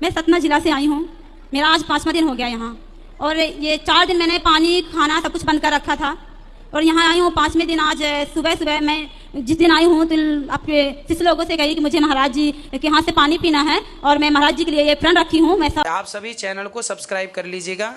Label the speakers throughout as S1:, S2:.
S1: मैं सतना जिला से आई हूँ। मेरा आज 5वां दिन हो गया यहाँ, और ये 4 दिन मैंने पानी खाना सब कुछ बंद कर रखा था, और यहाँ आई हूँ 5वें दिन। आज सुबह सुबह मैं जिस दिन आई हूँ तो आपके शिष्य लोगों से कही कि मुझे महाराज जी के हाथ से पानी पीना है, और मैं महाराज जी के लिए ये प्रण रखी हूँ। मैं
S2: आप सभी चैनल को सब्सक्राइब कर लीजिएगा।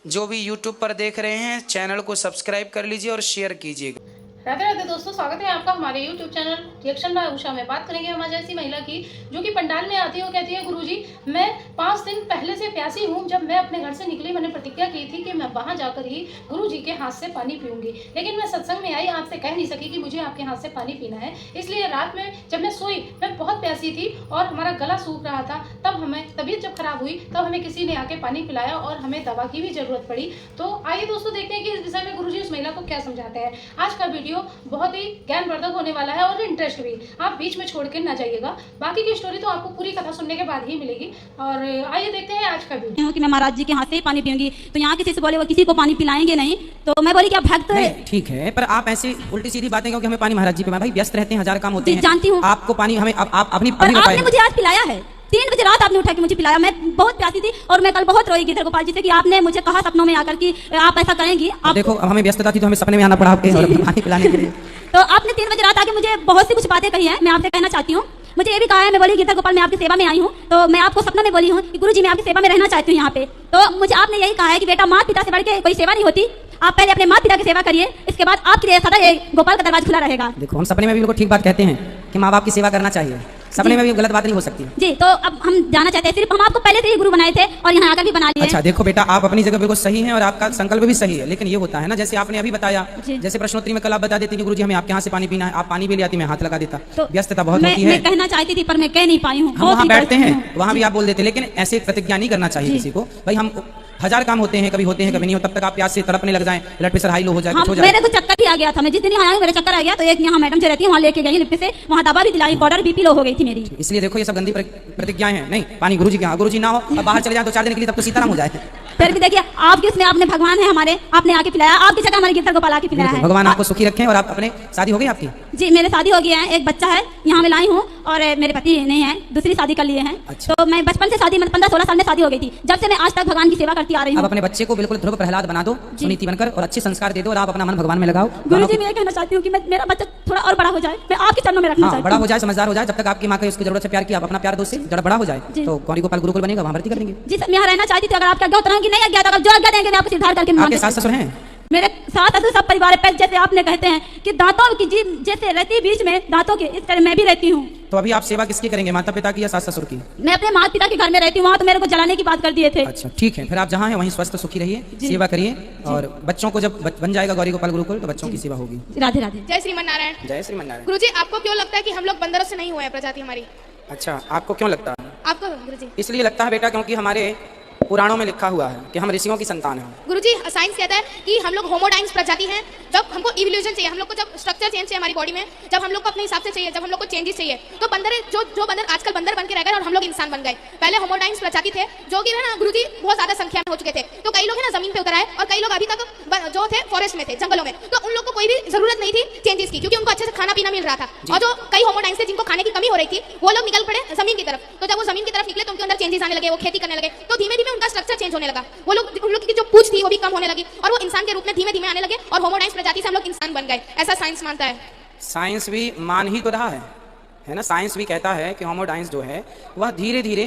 S2: जो भी यूट्यूब पर देख रहे हैं चैनल को सब्सक्राइब कर लीजिए और शेयर कीजिएगा।
S3: राधे राधे दोस्तों, स्वागत है आपका हमारे YouTube channel reaction by Usha में। बात करेंगे हमारी ऐसी महिला की जो कि पंडाल में आती है और कहती है गुरुजी मैं 5 दिन पहले से प्यासी हूँ। जब मैं अपने घर से निकली मैंने प्रतिज्ञा की थी कि मैं वहाँ जाकर ही गुरुजी के हाथ से पानी पीऊंगी, लेकिन मैं सत्संग में आई आपसे कह नहीं सकी कि मुझे आपके हाथ से पानी पीना है। इसलिए रात में जब मैं सोई मैं बहुत प्यासी थी और हमारा गला सूख रहा था। तब हमें तबीयत जब खराब हुई तब हमें किसी ने आके पानी पिलाया और हमें दवा की भी जरूरत पड़ी। तो आइए दोस्तों देखते हैं कि इस विषय में गुरुजी उस महिला को क्या समझाते हैं। आज का वीडियो बहुत ही ज्ञानवर्धक होने वाला है और इंटरेस्ट भी, आप बीच में छोड़ के ना जाइएगा। बाकी की स्टोरी तो आपको पूरी कथा सुनने के बाद ही मिलेगी। और आइए देखते हैं आज का वीडियो।
S1: कि मैं महाराज जी के हाथ से ही पानी पीऊंगी, तो यहाँ किसी से बोले वो किसी को पानी पिलाएंगे नहीं, तो मैं बोली क्या भक्त है।
S4: ठीक है, पर आप ऐसी उल्टी सीधी बातें क्योंकि हमें पानी महाराज जी पे भाई व्यस्त रहते हैं, 1000 काम होते हैं।
S1: जानती हूँ
S4: आपको पानी हमें आप अपनी
S1: आपने मुझे आज पिलाया है। 3 बजे रात आपने उठा के मुझे पिलाया। मैं बहुत प्यासी थी और मैं कल बहुत रोई गिरधर गोपाल जी से कि आपने मुझे कहा सपनों में आकर कि आप ऐसा करेंगी। आप
S4: देखो हमें व्यस्तता थी तो हमें सपने में आना पड़ा आपके और पानी पिलाने के लिए।
S1: तो आपने 3 बजे रात आके मुझे बहुत सी कुछ बातें कही हैं। मैं आपसे कहना चाहती हूँ, मुझे ये भी कहा है, मैं बोली गिरधर गोपाल मैं आपकी सेवा में आई हूँ, तो मैं आपको सपना में बोली हूँ कि गुरुजी मैं आपकी सेवा में रहना चाहती हूँ यहाँ पे। तो मुझे आपने यही कहा है कि बेटा माता पिता से बढ़ के कोई सेवा नहीं होती, आप पहले अपने माता पिता की सेवा करिए, इसके बाद आपके लिए सदा ये गोपाल का दरवाजा खुला रहेगा।
S4: देखो हम सपने में भी बिल्कुल ठीक बात कहते हैं कि माँ बाप की सेवा करना चाहिए, सपने में भी गलत बात नहीं हो सकती
S1: जी। तो अब हम जाना चाहते हैं, सिर्फ हम आपको पहले से ही गुरु बनाए थे और यहाँ आकर भी बना लिए।
S4: अच्छा देखो बेटा, आप अपनी जगह बिल्कुल सही हैं और आपका संकल्प भी सही है, लेकिन ये होता है ना जैसे आपने अभी बताया, जैसे प्रश्नोत्तरी में कल आप बता देती कि गुरुजी हमें आपके यहाँ से पानी पीना है, आप पानी भी ले आती, मैं हाथ लगा देता। तो व्यस्तता बहुत होती है।
S1: मैं कहना चाहती थी पर मैं कह नहीं पाई हूँ।
S4: हम वहाँ बैठते हैं वहाँ भी आप बोल देते, लेकिन ऐसे प्रतिज्ञा नहीं करना चाहिए किसी को। भाई हम 1000 काम होते हैं, कभी होते हैं कभी नहीं हो, तब तक आप प्यास से तड़पने लग जाएं, ब्लड प्रेशर हाई लो हो जाए, कुछ हो जाए।
S1: मेरे को चक्कर भी आ गया था, मैं जिस दिन यहाँ आई मेरे चक्कर आ गया, तो एक यहाँ मैडम जो रहती है वहाँ लेके गई लिप से, वहाँ दवा भी दिलाई, पाउडर बीपी लो हो गई थी मेरी।
S4: इसलिए देखो ये सब गंदी प्रतिज्ञाएं हैं। नहीं, पानी गुरुजी के यहाँ, गुरुजी ना हो अब बाहर चले जाए तो 4 दिन के लिए तब तो सीताराम हो जाए।
S1: फिर भी देखिए आपके उसमें आपने भगवान है हमारे, आपने आके पिलाया, आपकी जगह हमारे गिरधर गोपाल आके पिलाया है।
S4: भगवान आपको सुखी रखें। और आप अपने शादी हो गई आपकी?
S1: जी मेरे शादी हो गया है, एक बच्चा है, यहाँ मैं लाई हूँ, और मेरे पति नहीं है, दूसरी शादी कर लिए हैं।
S4: अच्छा।
S1: तो मैं बचपन से शादी, मतलब 15-16 साल में शादी हो गई थी, जब से मैं आज तक भगवान की सेवा करती आ रही हूँ।
S4: अब अपने बच्चे को बिल्कुल ध्रुव प्रहलाद बना दो, सुनीति बनकर, और अच्छे संस्कार दे दो और आप अपना मन भगवान में लगाओ।
S1: गुरुजी मैं ये कहना चाहती हूँ कि मेरा बच्चा थोड़ा और बड़ा हो जाए, मैं आपके चरणों में रखना चाहती हूँ।
S4: बड़ा हो जाए, समझदार हो जाए, जब तक आपकी माँ को उसकी जरूरत से प्यार किया, आप अपना प्यार दो से, जब बड़ा हो जाए तो गौरी गोपाल गुरुकुल बनेगा, वहाँ भर्ती कर देंगे। जी
S1: मैं यहाँ रहना चाहती थी, अगर आपकी आज्ञा उतरा कि नहीं आज्ञा, तो जो आज्ञा देंगे मैं आपको सिद्धार्थ करके।
S4: आपके सास ससुर हैं?
S1: मेरे साथ ससुर सब परिवार है, जैसे आपने कहते हैं कि दांतों की जीभ जैसे रहती है बीच में दांतों के, इस तरह मैं भी रहती हूँ।
S4: तो अभी आप सेवा किसकी करेंगे, माता पिता की या सास ससुर की?
S1: मैं अपने माता पिता के घर में रहती हूँ, वहाँ तो मेरे को जलाने की बात कर दिए थे।
S4: अच्छा ठीक है, फिर आप जहाँ हैं वहीं स्वस्थ सुखी रहिए, सेवा करिए, और बच्चों को जब बन जाएगा गौरी गोपाल गुरुकुल तो बच्चों की सेवा होगी।
S1: राधे राधे।
S5: जय श्रीमन नारायण।
S4: जय श्रीमन नारायण।
S5: गुरुजी आपको क्यों लगता है कि हम लोग बंदरों से नहीं हुए हैं प्रजाति हमारी?
S4: अच्छा आपको क्यों लगता है?
S5: आपको गुरुजी?
S4: इसलिए लगता है बेटा क्योंकि हमारे पुराणों में लिखा हुआ है कि हम ऋषियों की संतान हैं।
S5: गुरुजी साइंस कहता है कि हम लोग होमोडाइन्स प्रजाति हैं। जब हमको इवोल्यूशन चाहिए, हम लोग को जब स्ट्रक्चर चेंज चाहिए हमारी बॉडी में, जब हम लोग को अपने हिसाब से चाहिए, जब हम लोग को चेंजेस चाहिए, तो बंदर जो बंदर आजकल बंदर बन के रह गए और हम लोग इंसान बन गए। पहले होमोडाइन्स प्रजाति थे जो कि ना गुरुजी बहुत ज्यादा संख्या में हो चुके थे, तो कई लोग है ना जमीन पे उतर आए और कई लोग अभी तक जो थे फॉरेस्ट में थे, जंगलों में। तो उन लोग को कोई भी जरूरत नहीं थी चेंजेस की, क्योंकि उनको अच्छे से खाना पीना मिल रहा था। और जो कई होमोडाइन्स थे जिनको खाने की कमी हो रही थी, वो लोग निकल पड़े जमीन की तरफ। तो जब वो जमीन की तरफ निकले तो उनके अंदर चेंजेस आने लगे, वो खेती करने लगे, तो धीमे धीमे उनका स्ट्रक्चर चेंज होने लगा। उन लोग की जो पूंछ थी वो भी कम होने लगी और वो इंसान के रूप में धीमे धीमे आने लगे और होमोडाइन्स प्रजाति से हम लोग इंसान बन गए। ऐसा साइंस मानता है।
S4: साइंस भी मान ही तो रहा है ना। साइंस भी कहता है कि होमोडाइन्स जो है वह धीरे धीरे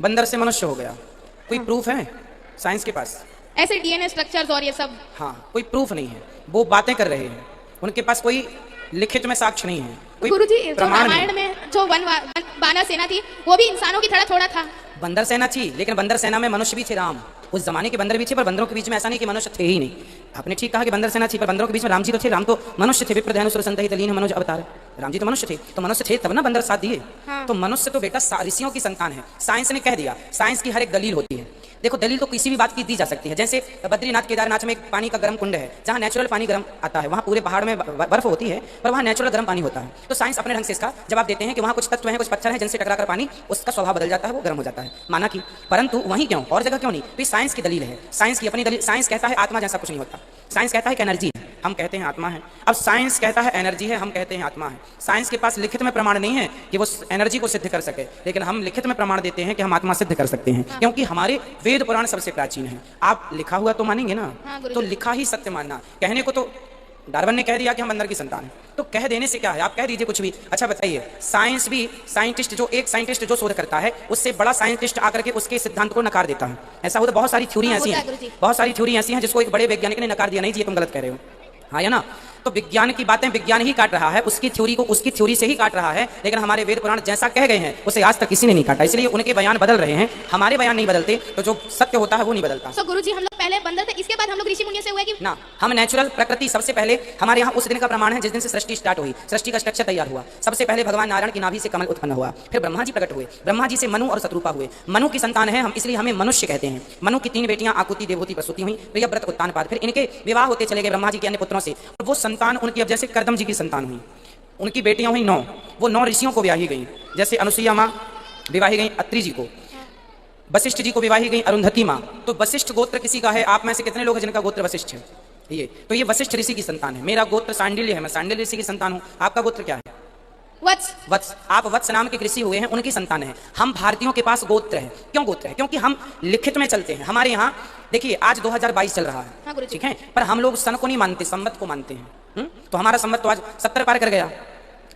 S4: बंदर से मनुष्य हो गया। कोई प्रूफ है साइंस के पास?
S5: ऐसे डीएनए स्ट्रक्चर्स और ये सब?
S4: हाँ, कोई प्रूफ नहीं है, वो बातें कर रहे हैं, उनके पास कोई लिखित में साक्ष्य नहीं है।
S5: गुरुजी रामायण में जो वानर सेना थी वो भी इंसानों की तरह थोड़ा था।
S4: बंदर सेना थी, लेकिन बंदर सेना में मनुष्य भी थे। राम उस जमाने के बंदर भी थे, पर बंदरों के बीच में ऐसा नहीं कि मनुष्य थे ही नहीं। आपने ठीक कहा कि बंदर सेना थी, पर बंदरों के बीच में राम जी तो थे। राम तो मनुष्य थे, विप्र ध्यान सुर संतहित लीन मनोज अवतार। राम जी तो मनुष्य थे, तो मनुष्य थे तब ना बंदर साथ दिए। हाँ। तो मनुष्य तो बेटा ऋषियों की संतान है। साइंस ने कह दिया, साइंस की हर एक दलील होती है। देखो दलील तो किसी भी बात की दी जा सकती है। जैसे बद्रीनाथ केदारनाथ में एक पानी का गर्म कुंड है, जहाँ नेचुरल पानी गर्म आता है। वहाँ पूरे पहाड़ में बर्फ होती है, पर वहाँ नेचुरल गर्म पानी होता है। तो साइंस अपने ढंग से इसका जवाब देते हैं कि वहाँ कुछ तत्व हैं, कुछ पत्थर हैं, जिनसे टकराकर पानी उसका स्वभाव बदल जाता है, वो गर्म हो जाता है। माना कि, परंतु वहीं क्यों, और जगह क्यों नहीं? तो साइंस की दलील है, साइंस की अपनी दलील। साइंस कहता है आत्मा जैसा कुछ नहीं होता। साइंस कहता है कि एनर्जी है। हम कहते हैं आत्मा है। अब साइंस कहता है एनर्जी है, हम कहते हैं आत्मा है। साइंस के पास लिखित में प्रमाण नहीं है कि वो एनर्जी को सिद्ध कर सके, लेकिन हम लिखित में प्रमाण देते हैं कि हम आत्मा सिद्ध कर सकते हैं, क्योंकि हमारे वेद पुराण सबसे प्राचीन है। आप लिखा हुआ तो मानेंगे ना, तो लिखा ही सत्य मानना। कहने को तो डार्विन ने कह दिया कि हम बंदर की संतान है, तो कह देने से क्या है, आप कह दीजिए कुछ भी। अच्छा बताइए, साइंस भी साइंटिस्ट जो एक साइंटिस्ट जो शोध करता है उससे बड़ा साइंटिस्ट आकर के उसके सिद्धांत को नकार देता है। ऐसा होता है, बहुत सारी थ्योरी ऐसी हैं, बहुत सारी थ्योरी ऐसी हैं जिसको एक बड़े वैज्ञानिक ने नकार दिया, नहीं जी तुम गलत कह रहे हो, हाँ या ना। तो विज्ञान की बातें विज्ञान ही काट रहा है, उसकी थ्योरी को उसकी थ्योरी से ही काट रहा है, लेकिन हमारे वेद पुराण जैसा कह गए हैं उसे आज तक किसी ने नहीं काटा, इसलिए उनके बयान बदल रहे हैं, हमारे बयान नहीं बदलते, तो जो सत्य होता है वो नहीं बदलता।
S5: सो गुरुजी, हम लोग पहले बंदर थे, इसके बाद हम लोग ऋषि मुनियों से हुए कि
S4: ना, हम नेचुरल प्रकृति सबसे पहले हमारे यहाँ उस दिन का प्रमाण है जिस दिन से सृष्टि स्टार्ट हुई, सृष्टि का स्ट्रक्चर तैयार हुआ। सबसे पहले भगवान नारायण की नाभि से कमल उत्पन्न हुआ, फिर ब्रह्मा जी प्रकट हुए, ब्रह्मा जी से मनु और शत्रुपा हुए, मनु की संतान है हम, इसलिए हमें मनुष्य कहते हैं। मनु की 3 बेटियां आकुति, देवहूति, प्रसूति हुई, प्रियव्रत, उत्तानपाद, फिर इनके विवाह होते चले गए ब्रह्मा जी के अन्य पुत्रों से, और वो संतान उनकी अब जैसे कर्दम जी की संतान हुई, उनकी बेटियां हुई 9, वो 9 ऋषियों को ब्याही गई, जैसे अनुसुईया माँ विवाही गई अत्रि जी को, वशिष्ठ जी को विवाही गई अरुंधति माँ। तो वशिष्ठ गोत्र किसी का है, आप में से कितने लोग हैं जिनका गोत्र वशिष्ठ है? ये तो ये वशिष्ठ ऋषि की संतान है। मेरा गोत्र सांडिल्य है, मैं सांडिल्य ऋषि की संतान हूँ। आपका गोत्र क्या है?
S5: वत्स।
S4: वत्स, आप वत्स नाम के ऋषि हुए हैं, उनकी संतान है। हम भारतीयों के पास गोत्र है। क्यों गोत्र है? क्योंकि हम लिखित में चलते हैं। हमारे यहाँ देखिए आज 2022 चल रहा है, ठीक है, पर हम लोग सन को नहीं मानते, संवत को मानते हैं। तो हमारा संवत तो आज 70 पार कर गया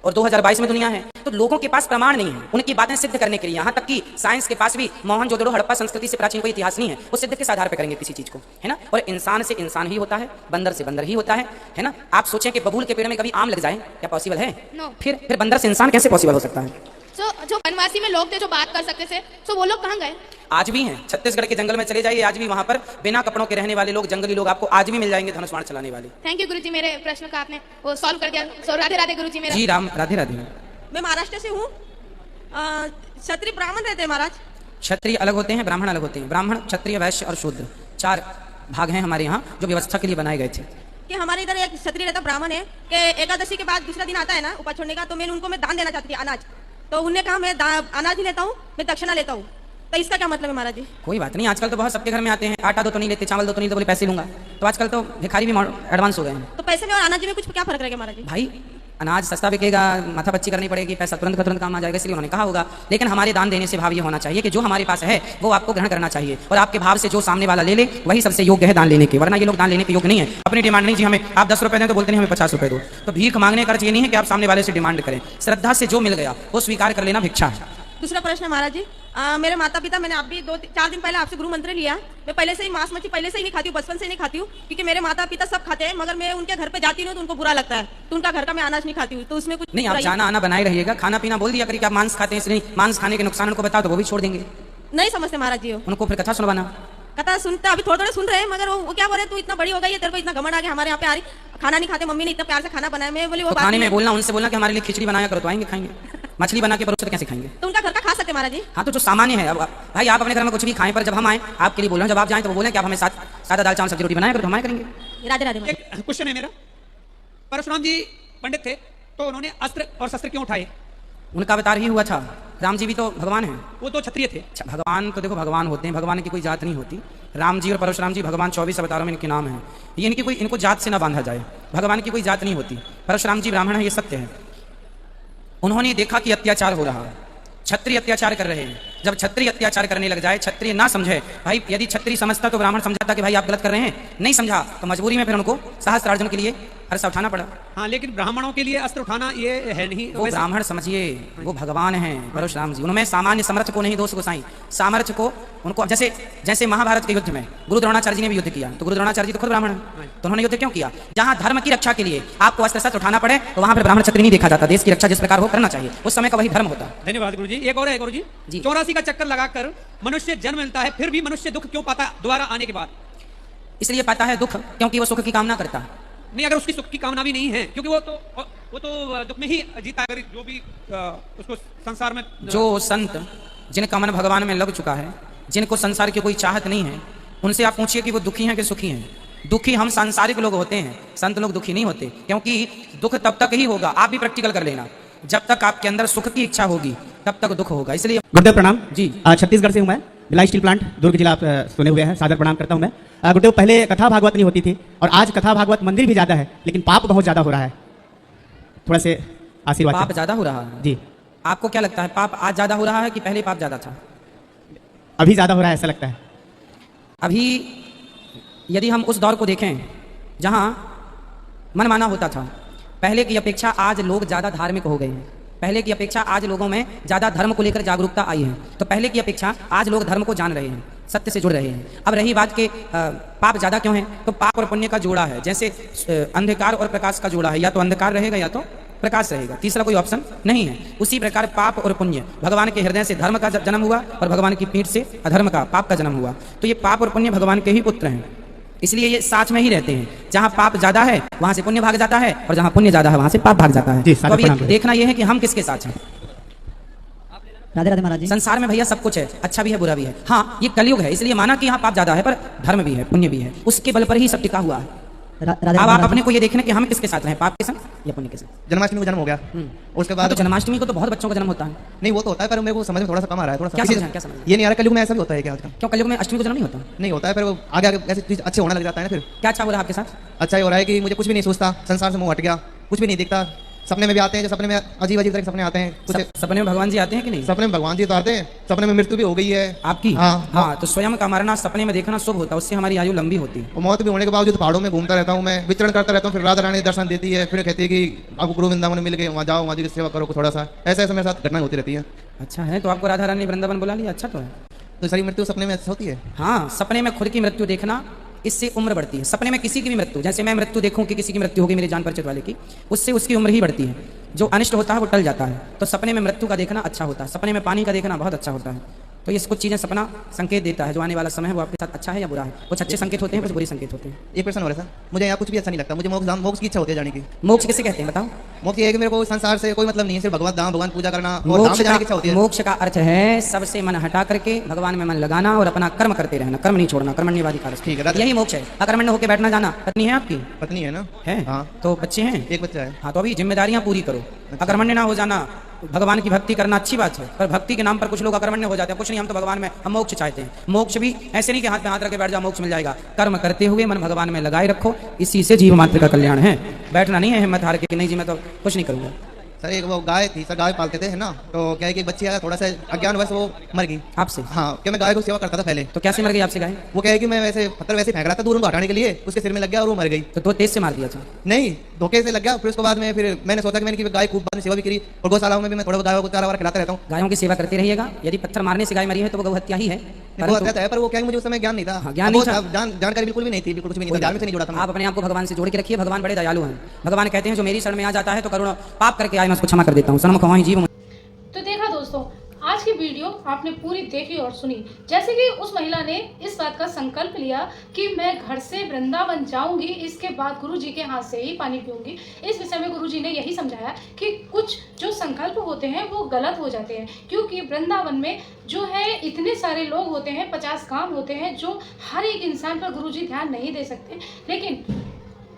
S4: और 2022 में दुनिया है। तो लोगों के पास प्रमाण नहीं है उनकी बातें सिद्ध करने के लिए। यहाँ तक कि साइंस के पास भी मोहनजोदड़ो हड़प्पा संस्कृति से प्राचीन कोई इतिहास नहीं है, वो सिद्ध किस आधार पर करेंगे किसी चीज को, है ना। और इंसान से इंसान ही होता है, बंदर से बंदर ही होता है ना। आप सोचें कि बबूल के पेड़ में कभी आम लग जाए, क्या पॉसिबल है?
S5: No.
S4: फिर बंदर से इंसान कैसे पॉसिबल हो सकता है?
S5: जो वनवासी में लोग थे जो बात कर सकते थे, तो वो लोग कहाँ गए?
S4: आज भी हैं, छत्तीसगढ़ के जंगल में चले जाइए, आज भी वहाँ पर बिना कपड़ों के रहने वाले लोग, जंगली लोग आपको आज भी मिल जाएंगे, धनुष बाण चलाने वाले।
S5: थैंक यू गुरुजी, मेरे प्रश्न का आपने वो सॉल्व कर दिया। सो राधे राधे गुरुजी मेरा।
S4: जी राम, राधे राधे।
S6: मैं महाराष्ट्र से हूँ। क्षत्रिय ब्राह्मण रहते हैं महाराज।
S4: क्षत्रिय अलग होते हैं, ब्राह्मण अलग होते हैं। ब्राह्मण, क्षत्रिय, वैश्य और शूद्र 4 भाग हैं हमारे यहाँ जो व्यवस्था के लिए बनाए गए थे।
S6: कि हमारे इधर एक क्षत्रिय रहता ब्राह्मण है कि एकादशी के बाद दूसरा दिन आता है ना ऊपर छोड़ने का, तो मैं उनको दान देना चाहती थी अनाज। तो उन्होंने कहा मैं अनाज ही लेता हूँ, मैं दक्षिणा लेता हूँ, तो इसका क्या मतलब है महाराज जी?
S4: कोई बात नहीं, आजकल तो बहुत सबके घर में आते हैं, आटा दो तो नहीं लेते, चावल दो तो नहीं, तो बोले पैसे लूंगा। तो आजकल तो भिखारी भी एडवांस हो गए हैं।
S6: तो पैसे में और अनाज में कुछ क्या फर्क रहेगा महाराज जी?
S4: भाई अनाज सस्ता बिकेगा, माथापच्ची करनी पड़ेगी, पैसा तुरंत का तुरंत काम आ जाएगा, इसलिए उन्होंने कहा होगा। लेकिन हमारे दान देने से भाव ये होना चाहिए कि जो हमारे पास है वो आपको ग्रहण करना चाहिए, और आपके भाव से जो सामने वाला ले ले वही सबसे योग्य है दान लेने के, वरना ये लोग दान लेने के योग्य नहीं है। अपनी डिमांड नहीं जी, हमें आप 10 रुपए दें तो बोलते नहीं हमें 50 रुपए दो। तो भीख मांगने का अर्थ ये नहीं है कि आप सामने वाले से डिमांड करें, श्रद्धा से जो मिल गया वो स्वीकार कर लेना भिक्षा है।
S6: दूसरा प्रश्न महाराज जी, मेरे माता पिता, मैंने आप भी 2-4 दिन पहले आपसे गुरु मंत्र लिया। मैं पहले से ही मांस मछली पहले से ही नहीं खाती हूँ, बचपन से नहीं खाती हूँ, क्योंकि मेरे माता पिता सब खाते हैं, मगर मैं उनके घर पे जाती हूँ तो उनको बुरा लगता है, तो उनका घर का मैं अनाज नहीं खाती हूँ। तो उसमें कुछ
S4: नहीं, आप जाना आना बनाए रहिएगा। खाना पीना बोल दिया करिए कि आप मांस खाते हैं, इसलिए मांस खाने के नुकसान उनको बताओ तो वो भी छोड़ देंगे।
S6: नहीं समझते महाराज जी,
S4: उनको फिर कथा सुनवाना।
S6: कथा सुनते अभी थोड़े सुन रहे हैं, मगर वो क्या बोल रहे, तू इतना बड़ी हो गई है, तेरे को इतना घमंड आ गया, हमारे यहाँ पे आ रही खाना नहीं खाते, मम्मी ने इतना प्यार से खाना बनाया। मैं बोली वो
S4: खाने में बोलना, उनसे बोलना कि हमारे लिए खिचड़ी बनाया करो, तो आएंगे खाएंगे। मछली बना के परोसे तो कैसे खाएंगे?
S6: तो उनका घर का खा सकते महाराज जी।
S4: हाँ, तो जो सामान्य है, अब भाई आप अपने घर में कुछ भी खाएं, पर जब हम आए आपके लिए बोल रहे हैं, जब आप जाएं तो वो बोलें कि आप हमें सादा दाल चावल सब्जी रोटी बनाया करो, तो हमारे करेंगे।
S6: राधे राधे।
S7: एक क्वेश्चन है मेरा, परशुराम जी पंडित थे तो उन्होंने अस्त्र और शस्त्र क्यों उठाए?
S4: उनका अवतार ही हुआ था। राम जी भी तो भगवान हैं।
S7: वो तो क्षत्रिय थे।
S4: अच्छा, भगवान तो देखो भगवान होते हैं, भगवान की कोई जात नहीं होती। राम जी और परशुराम जी भगवान 24 अवतारों में इनके नाम हैं। ये इनको जात से ना बांधा जाए, भगवान की कोई जात नहीं होती। परशुराम जी ब्राह्मण है, ये सत्य है। उन्होंने देखा कि अत्याचार हो रहा है, क्षत्रिय अत्याचार कर रहे हैं। जब क्षत्रिय अत्याचार करने लग जाए, क्षत्रिय ना समझे, भाई यदि क्षत्रिय समझता तो ब्राह्मण समझाता कि भाई आप गलत कर रहे हैं, नहीं समझा तो मजबूरी में फिर उनको सहस्त्रार्जुन के लिए अर्थ उठाना पड़ा।
S7: हाँ, लेकिन ब्राह्मणों के लिए अस्त्र उठाना ये है नहीं।
S4: वो ब्राह्मण समझिए, वो भगवान हैं परशुराम जी। उनमें सामान्य सामर्थ्य को नहीं दोष गोसाई, सामर्थ्य को उनको, जैसे महाभारत के युद्ध में गुरु द्रोणाचार्य जी ने भी युद्ध किया, तो गुरु द्रोणाचार्य जी तो खुद ब्राह्मण है, तो उन्होंने युद्ध क्यों किया? जहां धर्म की रक्षा के लिए आपको अस्त्र शस्त्र उठाना पड़े तो वहां पर ब्राह्मण क्षत्रिय नहीं देखा जाता। देश की रक्षा जिस प्रकार हो करना चाहिए, उस समय का वही धर्म होता।
S7: धन्यवाद गुरुजी। एक और है गुरुजी, 84 का चक्कर लगाकर मनुष्य जन्म मिलता है, फिर भी मनुष्य दुख क्यों पाता दोबारा आने के बाद?
S4: इसलिए पाता है दुख क्योंकि वो सुख की कामना करता है।
S7: नहीं, अगर उसकी सुख की कामना भी नहीं है, क्योंकि वो तो दुख में ही जीता। अगर जो भी उसको संसार में,
S4: जो संत जिनका मन भगवान में लग चुका है, जिनको संसार की कोई चाहत नहीं है, उनसे आप पूछिए कि वो दुखी हैं कि सुखी हैं। दुखी हम सांसारिक लोग होते हैं, संत लोग दुखी नहीं होते, क्योंकि दुख तब तक ही होगा, आप भी प्रैक्टिकल कर लेना, जब तक आपके अंदर सुख की इच्छा होगी तब तक दुख होगा। इसलिए
S8: गुरुदेव प्रणाम
S4: जी।
S8: छत्तीसगढ़ से हूँ मैं। भिलाई स्टील प्लांट दुर्ग जिला, आप सुने हुए हैं, सादर प्रणाम करता हूं मैं। गुड्डे, पहले कथा भागवत नहीं होती थी और आज कथा भागवत मंदिर भी ज़्यादा है, लेकिन पाप बहुत ज़्यादा हो रहा है। थोड़ा से आशीर्वाद
S4: पाप ज़्यादा हो रहा है
S8: जी।
S4: आपको क्या लगता है, पाप आज ज़्यादा हो रहा है कि पहले पाप ज़्यादा था?
S8: अभी ज़्यादा हो रहा है ऐसा लगता है।
S4: अभी यदि हम उस दौर को देखें जहाँ मनमाना होता था, पहले की अपेक्षा आज लोग ज़्यादा धार्मिक हो गए हैं। पहले की अपेक्षा आज लोगों में ज़्यादा धर्म को लेकर जागरूकता आई है। तो पहले की अपेक्षा आज लोग धर्म को जान रहे हैं, सत्य से जुड़ रहे हैं। अब रही बात के पाप ज़्यादा क्यों है, तो पाप और पुण्य का जोड़ा है। जैसे अंधकार और प्रकाश का जोड़ा है, या तो अंधकार रहेगा या तो प्रकाश रहेगा, तीसरा कोई ऑप्शन नहीं है। उसी प्रकार पाप और पुण्य, भगवान के हृदय से धर्म का जन्म हुआ और भगवान की पीठ से अधर्म का, पाप का जन्म हुआ। तो ये पाप और पुण्य भगवान के ही पुत्र हैं, इसलिए ये साथ में ही रहते हैं। जहाँ पाप ज्यादा है वहां से पुण्य भाग जाता है, और जहाँ पुण्य ज्यादा है वहां से पाप भाग जाता है। तो अब ये देखना यह है कि हम किसके साथ हैं।
S1: राधे राधे महाराज जी।
S4: संसार में भैया सब कुछ है, अच्छा भी है बुरा भी है। हाँ, ये कलयुग है, इसलिए माना कि यहाँ पाप ज्यादा है, पर धर्म भी है, पुण्य भी है, उसके बल पर ही सब टिका हुआ है। अब आप अपने को ये देखना कि हम किसके साथ हैं, पाप के संग या पुण्य के संग।
S9: जन्माष्टमी को जन्म हो गया, उसके बाद
S4: तो जन्माष्टमी को तो बहुत बच्चों का जन्म होता है।
S9: नहीं, वो तो होता है, पर मेरे को समझ में थोड़ा सा कम आ रहा है। थोड़ा सा
S4: क्या समझ?
S9: ये नहीं आ रहा कलयुग में ऐसा भी होता है क्या आजकल?
S4: क्यों कलयुग में अष्टमी को जन्म नहीं होता?
S9: नहीं होता है, पर वो आगे आगे ऐसे चीज अच्छे होने लग जाता है ना। फिर
S4: क्या अच्छा हो रहा है आपके साथ?
S9: अच्छा ये हो रहा है कि मुझे कुछ भी नहीं सोचता, संसार से मुंह हट गया, कुछ भी नहीं दिखता। सपने में भी आते हैं, जो सपने में अजीब अजीब तरह के सपने आते हैं। कुछ
S4: सपने में भगवान जी आते हैं कि नहीं?
S9: सपने में भगवान जी तो आते हैं, सपने में मृत्यु भी हो गई है
S4: आपकी। हाँ, तो स्वयं का मरना सपने में देखना शुभ होता है, उससे हमारी आयु लंबी होती है।
S9: और मौत भी होने के बावजूद पहाड़ों में घूमता रहता हूँ मैं, विचरण करता रहता हूँ। फिर राधा रानी दर्शन देती है, फिर कहती है कि आपको गुरु वृंदावन मिल गए, वहाँ जाओ, वहाँ जी की सेवा करो थोड़ा सा। ऐसे ऐसे मेरे साथ घटनाएं होती रहती है।
S4: अच्छा है, तो आपको राधा रानी वृंदावन बुला लिया, अच्छा तो है।
S9: तो सारी मृत्यु सपने में होती है।
S4: हाँ, सपने में खुद की मृत्यु देखना, इससे उम्र बढ़ती है। सपने में किसी की भी मृत्यु, जैसे मैं मृत्यु देखूं कि किसी की मृत्यु होगी मेरे जान परिचित वाले की, उससे उसकी उम्र ही बढ़ती है। जो अनिष्ट होता है वो टल जाता है। तो सपने में मृत्यु का देखना अच्छा होता है, सपने में पानी का देखना बहुत अच्छा होता है। तो ये कुछ चीज़ें सपना संकेत देता है, जो आने वाला समय है वो आपके साथ अच्छा है या बुरा है। कुछ अच्छे संकेत होते हैं, कुछ बुरे संकेत होते हैं।
S9: एक प्रश्न हो रहा है सर, मुझे यहाँ कुछ भी अच्छा नहीं लगता। मुझे मोक्ष की इच्छा होती है जाने की।
S4: मोक्ष किसे कहते हैं बताओ?
S9: मोक्ष ये है कि मेरे को संसार से कोई मतलब नहीं है, सिर्फ भगवान धाम, भगवान पूजा करना और धाम में जाने की इच्छा होती है।
S4: मोक्ष का अर्थ है सबसे मन हटा करके भगवान में मन लगाना और अपना कर्म करते रहना, कर्म नहीं छोड़ना, कर्मण्यवाधिकार।
S9: ठीक है,
S4: यही मोक्ष है। अकर्मण्य होकर बैठना जाना। पत्नी है आपकी?
S9: पत्नी है ना।
S4: है।
S9: हाँ।
S4: तो बच्चे हैं?
S9: एक बच्चा है।
S4: हाँ, तो अभी जिम्मेदारियां पूरी करो। अकर्मण्य ना हो जाना, भगवान की भक्ति करना अच्छी बात है, पर भक्ति के नाम पर कुछ लोग अकर्मण्य हो जाते हैं। कुछ नहीं, हम तो भगवान में, हम मोक्ष चाहते हैं। मोक्ष भी ऐसे नहीं कि हाथ में हाथ रख के बैठ जाओ मोक्ष मिल जाएगा। कर्म करते हुए मन भगवान में लगाए रखो, इसी से जीव मात्र का कल्याण है। बैठना नहीं है हिम्मत हार के कि नहीं जी मैं तो कुछ नहीं करूंगा।
S9: सर एक वो गाय थी सर, गाय पालते थे है ना, तो क्या है कि एक बच्ची आया, थोड़ा सा अज्ञान वैसे वो मर गई
S4: आपसे।
S9: हाँ, क्या मैं गाय को सेवा करता था पहले।
S4: तो कैसे मर गई आपसे गाय?
S9: वो क्या है कि मैं वैसे पत्थर वैसे फेंक रहा था दूर उनको हटाने के लिए, उसके सिर में लग गया और वो मर गई।
S4: तो तेज से मार दिया था?
S9: नहीं, धोखे से लग गया। फिर उसके बाद में फिर मैंने सोचा कि मैंने कि गाय खूब बाद में सेवा भी करी, और गौशालाओं में भी मैं थोड़ा गायों को चारा वारा खिलाता रहता हूँ।
S4: गायों की सेवा करते रहिएगा। यदि पत्थर मारने से गाय मरी है तो वो गौहत्या ही है।
S9: पर वो क्या है, मुझे उस समय ज्ञान नहीं था।
S4: ज्ञान नहीं था,
S9: जानकारी बिल्कुल भी नहीं थी, बिल्कुल कुछ भी नहीं था, धार्मिक से नहीं जुड़ा था।
S4: आप अपने आप को भगवान से जोड़ के रखिए। भगवान बड़े दयालु हैं। भगवान कहते हैं जो मेरी शरण में आ जाता है तो करुणा पाप करके आए मैं उसको क्षमा कर देता हूँ। सनम खवाई जीव।
S3: तो देखा दोस्तों, आज की वीडियो आपने पूरी देखी और सुनी। जैसे कि उस महिला ने इस बात का संकल्प लिया कि मैं घर से वृंदावन जाऊंगी, इसके बाद गुरुजी के हाथ से ही पानी पीऊंगी। इस विषय में गुरुजी ने यही समझाया कि कुछ जो संकल्प होते हैं वो गलत हो जाते हैं, क्योंकि वृंदावन में जो है इतने सारे लोग होते हैं, 50 काम होते हैं, जो हर एक इंसान पर गुरुजी ध्यान नहीं दे सकते। लेकिन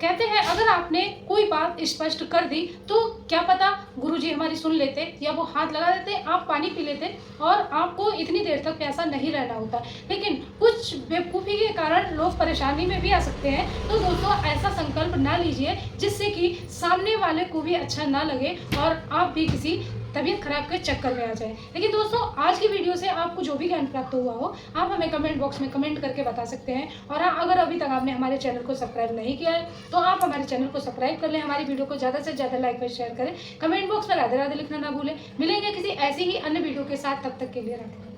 S3: कहते हैं अगर आपने कोई बात स्पष्ट कर दी तो क्या पता गुरुजी हमारी सुन लेते, या वो हाथ लगा देते, आप पानी पी लेते और आपको इतनी देर तक प्यासा नहीं रहना होता। लेकिन कुछ बेवकूफ़ी के कारण लोग परेशानी में भी आ सकते हैं। तो दोस्तों ऐसा संकल्प ना लीजिए जिससे कि सामने वाले को भी अच्छा ना लगे और आप भी किसी तबीयत खराब के चक्कर में आ जाए। लेकिन दोस्तों आज की वीडियो से आपको जो भी ज्ञान प्राप्त हुआ हो आप हमें कमेंट बॉक्स में कमेंट करके बता सकते हैं। और हाँ, अगर अभी तक आपने हमारे चैनल को सब्सक्राइब नहीं किया है तो आप हमारे चैनल को सब्सक्राइब कर लें, हमारी वीडियो को ज़्यादा से ज़्यादा लाइक व शेयर करें, कमेंट बॉक्स में राधे राधे लिखना ना भूलें। मिलेंगे किसी ऐसी ही अन्य वीडियो के साथ, तब तक के लिए राधे।